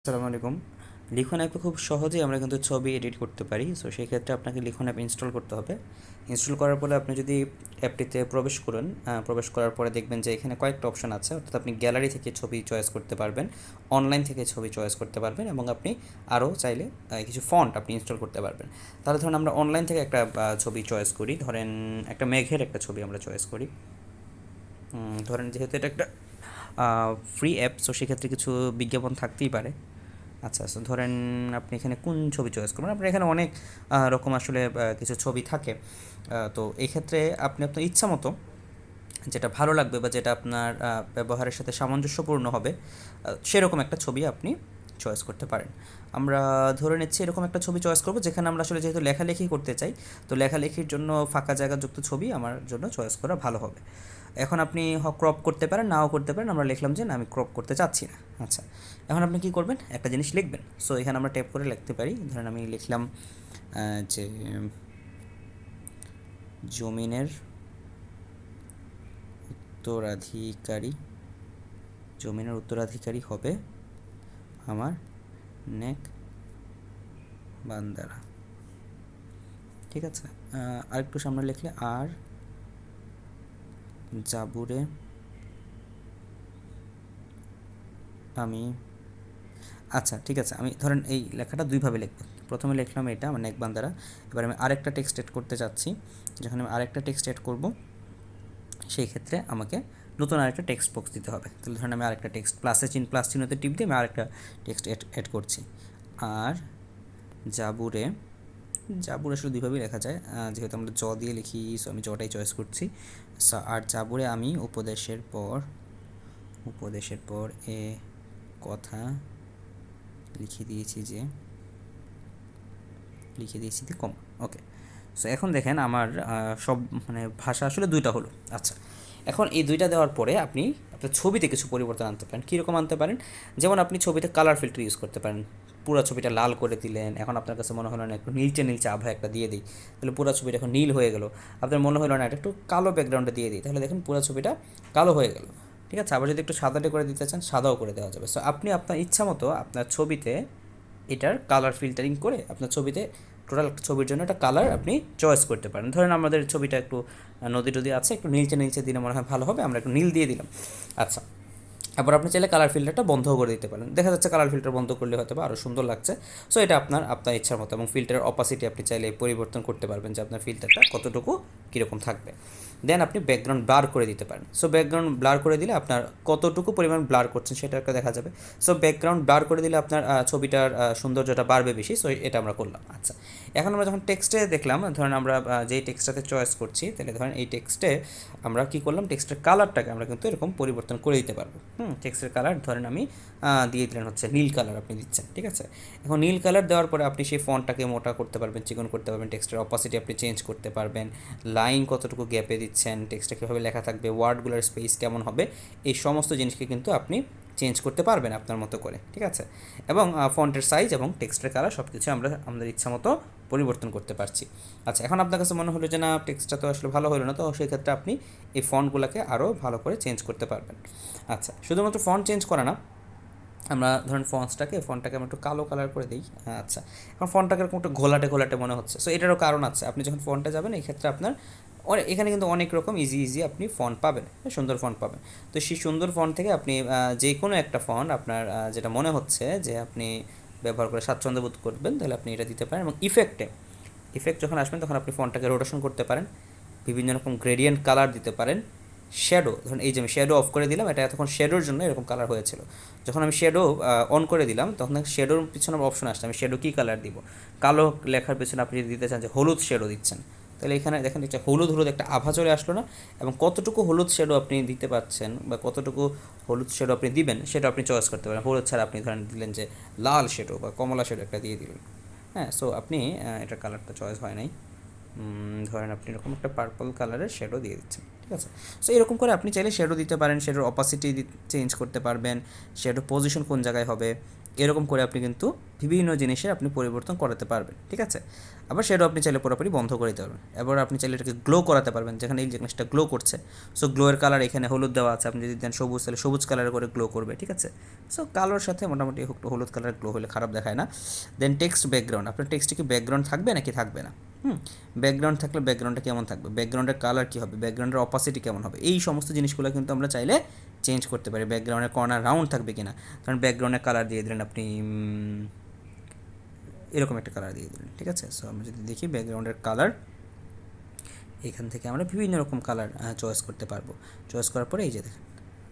আসসালামু আলাইকুম। লিখন অ্যাপে খুব সহজেই আমরা কিন্তু ছবি এডিট করতে পারি। সো সেই ক্ষেত্রে আপনাকে লিখন অ্যাপ ইনস্টল করতে হবে। ইনস্টল করার পরে আপনি যদি অ্যাপটিতে প্রবেশ করুন, প্রবেশ করার পরে দেখবেন যে এখানে কয়েকটা অপশন আছে, অর্থাৎ আপনি গ্যালারি থেকে ছবি চয়েস করতে পারবেন, অনলাইন থেকে ছবি চয়েস করতে পারবেন, এবং আপনি আরও চাইলে কিছু ফন্ট আপনি ইনস্টল করতে পারবেন। তাহলে ধরুন আমরা অনলাইন থেকে একটা ছবি চয়েস করি, ধরেন একটা মেঘের একটা ছবি আমরা চয়েস করি। ধরেন যেহেতু এটা একটা ফ্রি অ্যাপ, সো সেক্ষেত্রে কিছু বিজ্ঞাপন থাকতেই পারে। আচ্ছা, সো ধরেন আপনি এখানে কোন ছবি চয়েস করবেন, আপনার এখানে অনেক রকম আসলে কিছু ছবি থাকে। তো এই ক্ষেত্রে আপনি আপনার ইচ্ছা মতো যেটা ভালো লাগবে বা যেটা আপনার ব্যবহারের সাথে সামঞ্জস্যপূর্ণ হবে, সেরকম একটা ছবি আপনি চয়েস করতে পারেন। আমরা ধরে নিচ্ছি এরকম একটা ছবি চয়েস করব যেখানে আমরা আসলে যেহেতু লেখালেখি করতে চাই, তো লেখালেখির জন্য ফাঁকা জায়গাযুক্ত ছবি আমার জন্য চয়েস করা ভালো হবে। এখন আপনি ক্রপ করতে পারেন, নাও করতে পারেন। আমরা লিখলাম যে না, আমি ক্রপ করতে চাচ্ছি না। আচ্ছা, এখন আপনি কী করবেন, একটা জিনিস লিখবেন। সো এখানে আমরা ট্যাপ করে লিখতে পারি। ধরেন আমি লিখলাম যে জমিনের উত্তরাধিকারী, জমিনের উত্তরাধিকারী হবে আমার নেক বান্দারা। ঠিক আছে, আরেকটু সামনে লিখলে আর জাবুরে আমি, আচ্ছা ঠিক আছে, আমি ধরেন এই লেখাটা দুইভাবে লিখব। প্রথমে লিখলাম এটা আমার নেক বান্দারা। এবার আমি আরেকটা টেক্সট এড করতে চাচ্ছি। যখন আমি আরেকটা টেক্সট এড করব, সেই ক্ষেত্রে আমাকে নতুন আরেকটা টেক্সট বক্স দিতে হবে। তাহলে ধরেন আমি আরেকটা টেক্সট প্লাস চিহ্নতে টিপ দিয়ে আমি আরেকটা টেক্সট এড করছি। আর জাবুরে, জাবুর আসলে দুইভাবেই লেখা যায়, যেহেতু আমরা জ দিয়ে লিখি, সো আমি জটাই চয়েস করছি। আর জাবুরে আমি উপদেশের পর এ কথা লিখে দিয়েছি যে কম। ওকে, সো এখন দেখেন আমার সব মানে ভাষা আসলে দুইটা হলো। আচ্ছা, এখন এই দুইটা দেওয়ার পরে আপনি আপনার ছবিতে কিছু পরিবর্তন আনতে পারেন। কীরকম আনতে পারেন? যেমন আপনি ছবিতে কালার ফিল্টার ইউজ করতে পারেন। পুরো ছবিটা লাল করে দিলেন, এখন আপনার কাছে মনে হলো না একটু নীলচে নীলচে আভা একটা দিয়ে দিই, তাহলে পুরো ছবিটা এখন নীল হয়ে গেল। আপনার মনে হলো না এটা একটু কালো ব্যাকগ্রাউন্ডে দিয়ে দিই, তাহলে দেখুন পুরো ছবিটা কালো হয়ে গেল। ঠিক আছে, আবার যদি একটু সাদাটে করে দিতে চান, সাদাও করে দেওয়া যাবে। সো আপনি আপনার ইচ্ছা মতো আপনার ছবিতে এটার কালার ফিল্টারিং করে আপনার ছবিতে টোটাল ছবির জন্য একটা কালার আপনি চয়েস করতে পারেন। ধরেন আমাদের ছবিটা একটু নদী টদী আছে, একটু নীলচে নীলচে দিলে মনে হয় ভালো হবে, আমরা একটু নীল দিয়ে দিলাম। আচ্ছা, আবার আপনি চাইলে কালার ফিল্টারটা বন্ধ করে দিতে পারেন। দেখা যাচ্ছে কালার ফিল্টার বন্ধ করলে হয়তো বা আরও সুন্দর লাগছে। সো এটা আপনার ইচ্ছার মতো, এবং ফিল্টারের অপাসিটি আপনি চাইলে পরিবর্তন করতে পারবেন যে আপনার ফিল্টারটা কতটুকু কীরকম থাকবে। দেন আপনি ব্যাকগ্রাউন্ড ব্লার করে দিতে পারেন। সো ব্যাকগ্রাউন্ড ব্লার করে দিলে আপনার কতটুকু পরিমাণ ব্লার করছেন সেটা একটা দেখা যাবে। সো ব্যাকগ্রাউন্ড ব্লার করে দিলে আপনার ছবিটার সৌন্দর্যটা বাড়বে বেশি। সো এটা আমরা করলাম। আচ্ছা, এখন আমরা যখন টেক্সটে দেখলাম, ধরেন আমরা যেই টেক্সটটাতে চয়েস করছি, তাহলে ধরেন এই টেক্সটে আমরা কী করলাম, টেক্সটের কালারটাকে আমরা কিন্তু এরকম পরিবর্তন করে দিতে পারবো। টেক্সটের কালার ধরেন আমি দিয়ে দিলেন হচ্ছে নীল কালার আপনি দিচ্ছেন। ঠিক আছে, এখন নীল কালার দেওয়ার পরে আপনি সেই ফন্টটাকে মোটা করতে পারবেন, চিকন করতে পারবেন, টেক্সটের অপাসিটি আপনি চেঞ্জ করতে পারবেন, লাইন কতটুকু গ্যাপে দিচ্ছেন, টেক্সটটা কীভাবে লেখা থাকবে, ওয়ার্ডগুলোর স্পেস কেমন হবে, এই সমস্ত জিনিসকে কিন্তু আপনি চেঞ্জ করতে পারবেন আপনার মতো করে। ঠিক আছে, এবং ফন্টের সাইজ এবং টেক্সটের কালার সব কিছু আমরা আমাদের ইচ্ছা মতো পরিবর্তন করতে পারছি। আচ্ছা, এখন আপনার কাছে মনে হলো যে না, টেক্সটটা তো আসলে ভালো হলো না, তো সেই ক্ষেত্রে আপনি এই ফন্টগুলোকে আরও ভালো করে চেঞ্জ করতে পারবেন। আচ্ছা, শুধুমাত্র ফন্ট চেঞ্জ করা না, আমরা ধরেন ফন্টটাকে আমরা একটু কালো কালার করে দিই। আচ্ছা, এখন ফন্টটাকে এরকম একটু ঘোলাটে ঘোলাটে মনে হচ্ছে। সো এটারও কারণ আছে, আপনি যখন ফন্টে যাবেন এই ক্ষেত্রে আপনার এখানে কিন্তু অনেক রকম ইজি আপনি ফন্ট পাবেন, সুন্দর ফন্ট পাবেন। তো সেই সুন্দর ফন্ট থেকে আপনি যে কোনো একটা ফন্ট আপনার যেটা মনে হচ্ছে যে আপনি ব্যবহার করে স্বাচ্ছন্দ্য বোধ করবেন, তাহলে আপনি এটা দিতে পারেন। এবং ইফেক্ট যখন আসবেন তখন আপনি ফন্টটাকে রোটেশন করতে পারেন, বিভিন্ন রকম গ্রেডিয়েন্ট কালার দিতে পারেন। শ্যাডো, ধরুন এই যে আমি শ্যাডো অফ করে দিলাম, এটা এতক্ষণ শ্যাডোর জন্য এরকম কালার হয়েছিল। যখন আমি শ্যাডো অন করে দিলাম, তখন শ্যাডোর পিছনে অপশন আসছে, আমি শ্যাডো কী কালার দিব। কালো লেখার পিছনে আপনি যদি দিতে চান যে হলুদ শ্যাডো দিচ্ছেন, তাহলে এখানে দেখেন একটা হলুদ একটা আভা চলে আসলো না? এবং কতটুকু হলুদ শ্যাডো আপনি দিতে পারছেন বা কতটুকু হলুদ শ্যাডো আপনি দিবেন সেটা আপনি চয়েস করতে পারেন। হলুদ ছাড়া আপনি ধরেন দিলেন যে লাল শ্যাডো বা কমলা শ্যাডো একটা দিয়ে দিলেন। হ্যাঁ, সো আপনি এটার কালারটা চয়েস হয় নাই, ধরেন আপনি এরকম একটা পার্পল কালারের শ্যাডো দিয়ে দিচ্ছেন। ঠিক আছে, সো এরকম করে আপনি চাইলে শ্যাডো দিতে পারেন, শ্যাডোর অপাসিটি চেঞ্জ করতে পারবেন, শ্যাডো পজিশন কোন জায়গায় হবে, এরকম করে আপনি কিন্তু বিভিন্ন জিনিসে আপনি পরিবর্তন করাতে পারবেন, ঠিক আছে। আবার সেটাও আপনি চাইলে পুরোপুরি বন্ধ করে দিতে পারবেন। এবার আপনি চাইলে এটাকে গ্লো করাতে পারবেন, যেখানে এই জিনিসটা গ্লো করছে। সো গ্লোয়ের কালার এখানে হলুদ দেওয়া আছে, আপনি যদি দেন সবুজ তাহলে সবুজ কালার করে গ্লো করবে, ঠিক আছে। সো কালোর সাথে মোটামুটি একটু হলুদ কালার গ্লো হলে খারাপ দেখায় না। দেন টেক্সট ব্যাকগ্রাউন্ড, আপনার টেক্সটে কি ব্যাকগ্রাউন্ড থাকবে নাকি থাকবে না? ব্যাকগ্রাউন্ড থাকলে ব্যাকগ্রাউন্ডটা কেমন থাকবে, ব্যাকগ্রাউন্ডের কালার কী হবে, ব্যাকগ্রাউন্ডের অপাসিটি কেমন হবে, এই সমস্ত জিনিসগুলো কিন্তু আমরা চাইলে চেঞ্জ করতে পারি। ব্যাকগ্রাউন্ডের কর্নার রাউন্ড থাকবে কিনা, কারণ ব্যাকগ্রাউন্ডের কালার দিয়ে দিলেন আপনি এরকম একটা কালার দিয়ে দিলেন, ঠিক আছে। সো আমরা যদি দেখি ব্যাকগ্রাউন্ডের কালার, এখান থেকে আমরা বিভিন্ন রকম কালার চয়েস করতে পারবো। চয়েস করার পরে এই যে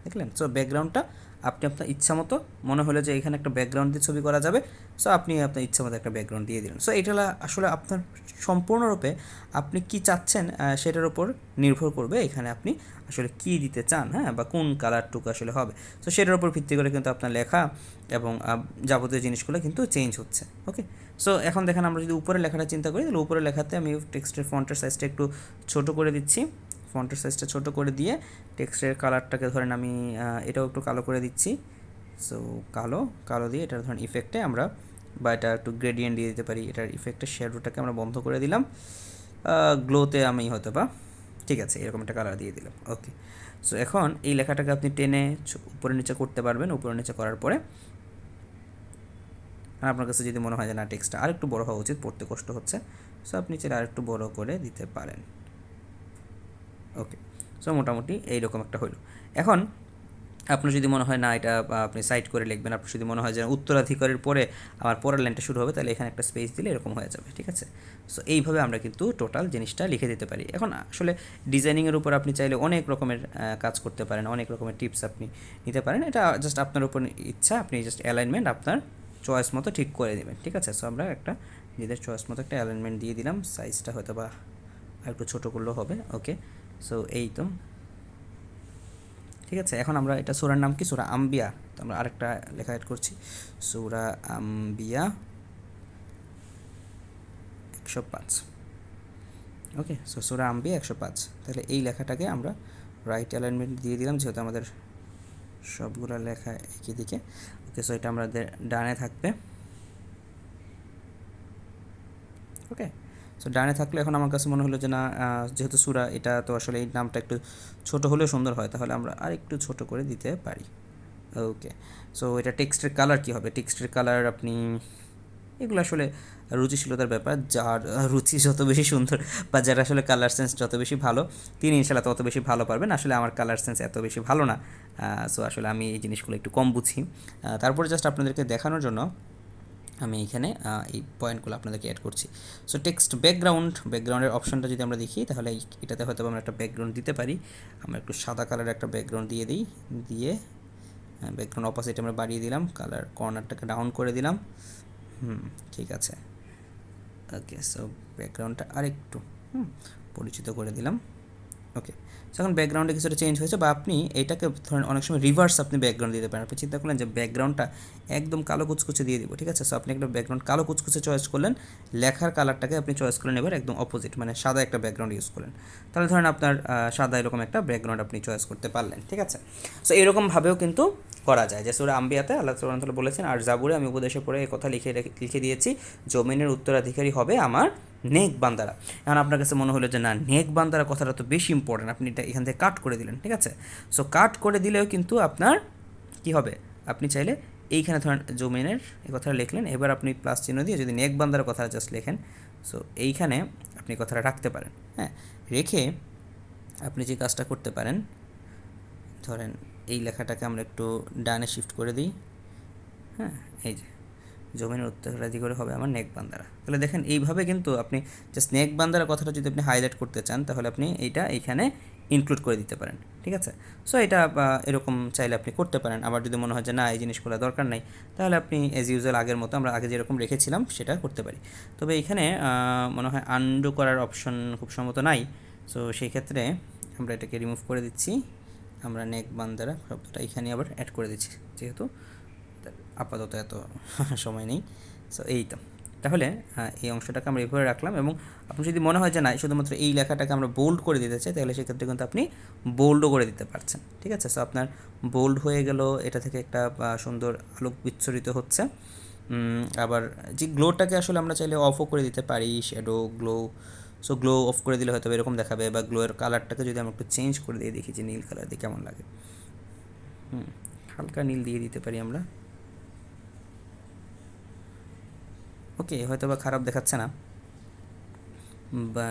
দেখলেন, সো ব্যাকগ্রাউন্ডটা আপনি আপনার ইচ্ছা মতো, মনে হলো যে এখানে একটা ব্যাকগ্রাউন্ড দিয়ে ছবি করা যাবে, সো আপনি আপনার ইচ্ছা মতো একটা ব্যাকগ্রাউন্ড দিয়ে দিলেন। সো এটা আসলে আপনার সম্পূর্ণরূপে আপনি কি চাচ্ছেন সেটার উপর নির্ভর করবে, এখানে আপনি আসলে কি দিতে চান, হ্যাঁ, বা কোন কালারটুকু আসলে হবে। সো সেটার উপর ভিত্তি করে কিন্তু আপনার লেখা এবং যাবতীয় জিনিসগুলো কিন্তু চেঞ্জ হচ্ছে। ওকে, সো এখন দেখেন আমরা যদি উপরে লেখাটা চিন্তা করি, তাহলে উপরে লেখাতে আমি টেক্সটের ফন্টের সাইজটা একটু ছোটো করে দিচ্ছি। ফন্টের সাইজটা ছোটো করে দিয়ে টেক্সটের কালারটাকে ধরেন আমি এটাও একটু কালো করে দিচ্ছি। সো কালো দিয়ে এটার ধরেন ইফেক্টে আমরা, বা এটা একটু গ্রেডিয়েন্ট দিয়ে দিতে পারি, এটার ইফেক্টের শ্যাডোটাকে আমরা বন্ধ করে দিলাম। গ্লোতে আমি হয়তো বা, ঠিক আছে, এরকম একটা কালার দিয়ে দিলাম। ওকে, সো এখন এই লেখাটাকে আপনি টেনে উপরে নিচে করতে পারবেন। উপরে নিচে করার পরে আপনার কাছে যদি মনে হয় যে না টেক্সটটা আরেকটু বড় হওয়া উচিত, পড়তে কষ্ট হচ্ছে, সো আপনি চাইলে আরেকটু বড় করে দিতে পারেন। ওকে, সো মোটামুটি এইরকম একটা হলো। এখন আপনার যদি মনে হয় না এটা আপনি সাইড করে লিখবেন, আপনার যদি মনে হয় যে উত্তরাধিকারের পরে আমার পরের লাইনটা শুরু হবে, তাহলে এখানে একটা স্পেস দিলে এরকম হয়ে যাবে, ঠিক আছে। সো এইভাবে আমরা কিন্তু টোটাল জিনিসটা লিখে দিতে পারি। এখন আসলে ডিজাইনিংয়ের উপর আপনি চাইলে অনেক রকমের কাজ করতে পারেন, অনেক রকমের টিপস আপনি নিতে পারেন। এটা জাস্ট আপনার উপর ইচ্ছা, আপনি জাস্ট অ্যালাইনমেন্ট আপনার চয়েস মতো ঠিক করে দেবেন, ঠিক আছে। সো আমরা একটা নিজেদের চয়েস মতো একটা অ্যালাইনমেন্ট দিয়ে দিলাম, সাইজটা হয়তো বা একটু ছোটো করলেও হবে। ওকে, সো এই তো ঠিক আছে। এখন আমরা এটা সূরার নাম কি, সূরা আম্বিয়া, তো আমরা আরেকটা লেখা অ্যাড করছি, সূরা আম্বিয়া 105। ওকে, সো সূরা আম্বিয়া 105, তাহলে এই লেখাটাকে আমরা রাইট অ্যালাইনমেন্ট দিয়ে দিলাম, যেহেতু আমাদের সবগুলো লেখা একই দিকে। ওকে, সো এটা আমাদের ডানে থাকবে। ওকে, সো ডানে থাকলে এখন আমার কাছে মনে হলো যে না, যেহেতু সূরা, এটা তো আসলে এই নামটা একটু ছোট হলেও সুন্দর হয়, তাহলে আমরা আরেকটু ছোট করে দিতে পারি। ওকে, সো এটা টেক্সটের কালার কী হবে, টেক্সটের কালার আপনি, এগুলো আসলে রুচিশীলতার ব্যাপার, যার রুচি যত বেশি সুন্দর বা যার আসলে কালার সেন্স যত বেশি ভালো, তিনি ইনশাল্লাহ তত বেশি ভালো পারবেন। আসলে আমার কালার সেন্স এত বেশি ভালো না, সো আসলে আমি এই জিনিসগুলো একটু কম বুঝি। তারপরে জাস্ট আপনাদেরকে দেখানোর জন্য আমি এখানে এই পয়েন্টগুলো আপনাদেরকে অ্যাড করছি। সো টেক্সট ব্যাকগ্রাউন্ডের অপশনটা যদি আমরা দেখি, তাহলে এটাতে হয়তো আমরা একটা ব্যাকগ্রাউন্ড দিতে পারি। আমরা একটু সাদা কালারের একটা ব্যাকগ্রাউন্ড দিয়ে ব্যাকগ্রাউন্ড অপোজিট আমরা বাড়িয়ে দিলাম, কালার কর্নারটাকে ডাউন করে দিলাম। ঠিক আছে। ওকে, সো ব্যাকগ্রাউন্ডটা আরেকটু পরিচিত করে দিলাম। ওকে, এখন ব্যাকগ্রাউন্ডে কিছুটা চেঞ্জ হয়েছে, বা আপনি এটাকে ধরেন অনেক সময় রিভার্স আপনি ব্যাকগ্রাউন্ড দিতে পারেন। আপনি চিন্তা করলেন যে ব্যাকগ্রাউন্ডটা একদম কালো কুচকুচে দিয়ে দিব, ঠিক আছে। সো আপনি একটা ব্যাকগ্রাউন্ড কালো কুচকুচে চয়েস করলেন, লেখার কালারটাকে আপনি চয়েস করলেন এবার একদম অপোজিট, মানে সাদা একটা ব্যাকগ্রাউন্ড ইউজ করলেন, তাহলে ধরেন আপনার সাদা এরকম একটা ব্যাকগ্রাউন্ড আপনি চয়েস করতে পারলেন, ঠিক আছে। সো এরকমভাবেও কিন্তু করা যায়। যে সূরা আম্বিয়াতে আল্লাহ সুবহানাহু ওয়া তাআলা বলেছেন, আর জাবুরে আমি উপদেশে পড়ে এই কথা লিখে দিয়েছি, জমিনের উত্তরাধিকারী হবে আমার নেক বান্দারা। এখন আপনার কাছে মনে হলো যে না, নেক বান্দারা কথাটা তো বেশি ইম্পর্টেন্ট, আপনি এটা এখান থেকে কাট করে দিলেন, ঠিক আছে। সো কাট করে দিলেও কিন্তু আপনার কি হবে, আপনি চাইলে এইখানে ধরেন জমিনের এই কথাটা লিখলেন, এবার আপনি প্লাস চিহ্ন দিয়ে যদি নেক বান্দার কথাটা জাস্ট লেখেন, সো এইখানে আপনি কথাটা রাখতে পারেন। হ্যাঁ, রেখে আপনি যে কাজটা করতে পারেন, ধরেন এই লেখাটাকে আমরা একটু ডানে শিফট করে দিই। হ্যাঁ, এই যে জমিনের উত্তরাধিকারী হবে আমার নেক বান্দারা, তাহলে দেখেন এইভাবে কিন্তু আপনি জাস্ট নেক বান্দারা কথাটা যদি আপনি হাইলাইট করতে চান, তাহলে আপনি এইটা এইখানে ইনক্লুড করে দিতে পারেন, ঠিক আছে। সো এটা এরকম চাইলে আপনি করতে পারেন। আবার যদি মনে হয় যে না এই জিনিসগুলো দরকার নাই, তাহলে আপনি এজ ইউজুয়াল আগের মতো আমরা আগে যেরকম রেখেছিলাম সেটা করতে পারি। তবে এখানে মনে হয় আনডু করার অপশন খুব সম্ভবত নাই, সো সেই ক্ষেত্রে আমরা এটাকে রিমুভ করে দিচ্ছি। আমরা নেক বান্দারা শব্দটা এখানে আবার অ্যাড করে দিচ্ছি, যেহেতু আপাতত এত সময় নেই। সো এই তো, তাহলে এই অংশটাকে আমরা এইভাবে রাখলাম। এবং আপনি যদি মনে হয় যে না শুধুমাত্র এই লেখাটাকে আমরা বোল্ড করে দিতে চাই, তাহলে সেক্ষেত্রে কিন্তু আপনি বোল্ডও করে দিতে পারছেন, ঠিক আছে। সো আপনার বোল্ড হয়ে গেল, এটা থেকে একটা সুন্দর আলোক বিচ্ছুরিত হচ্ছে। আবার যে গ্লোটাকে আসলে আমরা চাইলে অফও করে দিতে পারি, shadow glow. So glow of করে দিলে হয়তো এরকম দেখাবে, বা গ্লোয়ের কালারটাকে যদি আমরা একটু চেঞ্জ করে দিয়ে দেখি যে নীল কালার দিয়ে কেমন লাগে। হালকা নীল দিয়ে দিতে পারি আমরা। ওকে, হয়তো বা খারাপ দেখাচ্ছে না। বা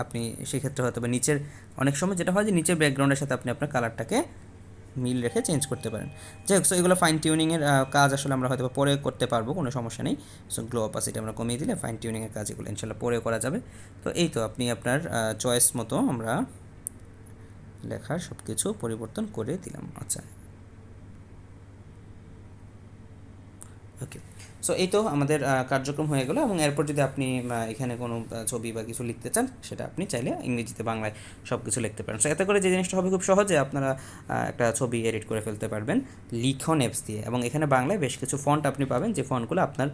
আপনি সেক্ষেত্রে হয়তো বা নিচের, অনেক সময় যেটা হয় যে নিচের ব্যাকগ্রাউন্ডের সাথে আপনি আপনার কালারটাকে মিল রেখে চেঞ্জ করতে পারেন। যাই হোক, সো এগুলো ফাইন টিউনিংয়ের কাজ আসলে আমরা হয়তো পরে করতে পারবো, কোনো সমস্যা নেই। সো গ্লো অপাসিটি আমরা কমিয়ে দিলে ফাইন টিউনিংয়ের কাজ এগুলো ইনশাল্লাহ পরে করা যাবে। তো এই তো আপনি আপনার চয়েস মতো আমরা লেখার সব কিছু পরিবর্তন করে দিলাম। আচ্ছা, ওকে। সো এই তো আমাদের কার্যক্রম হয়ে গেলো, এবং এরপর যদি আপনি এখানে কোনো ছবি বা কিছু লিখতে চান, সেটা আপনি চাইলে ইংরেজিতে বাংলায় সব কিছু লিখতে পারেন। সো এতে করে যে জিনিসটা হবে, খুব সহজে আপনারা একটা ছবি এডিট করে ফেলতে পারবেন লিখন অ্যাপস দিয়ে। এবং এখানে বাংলায় বেশ কিছু ফন্ট আপনি পাবেন, যে ফন্টগুলো আপনার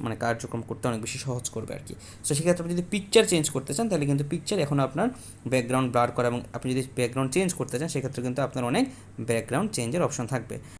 মানে কার্যক্রম করতে অনেক বেশি সহজ করবে আর কি। সো সেক্ষেত্রে আপনি যদি পিকচার চেঞ্জ করতে চান, তাহলে কিন্তু পিকচার এখন আপনার ব্যাকগ্রাউন্ড ব্লার করা, এবং আপনি যদি ব্যাকগ্রাউন্ড চেঞ্জ করতে চান, সেক্ষেত্রে কিন্তু আপনার অনেক ব্যাকগ্রাউন্ড চেঞ্জের অপশন থাকবে।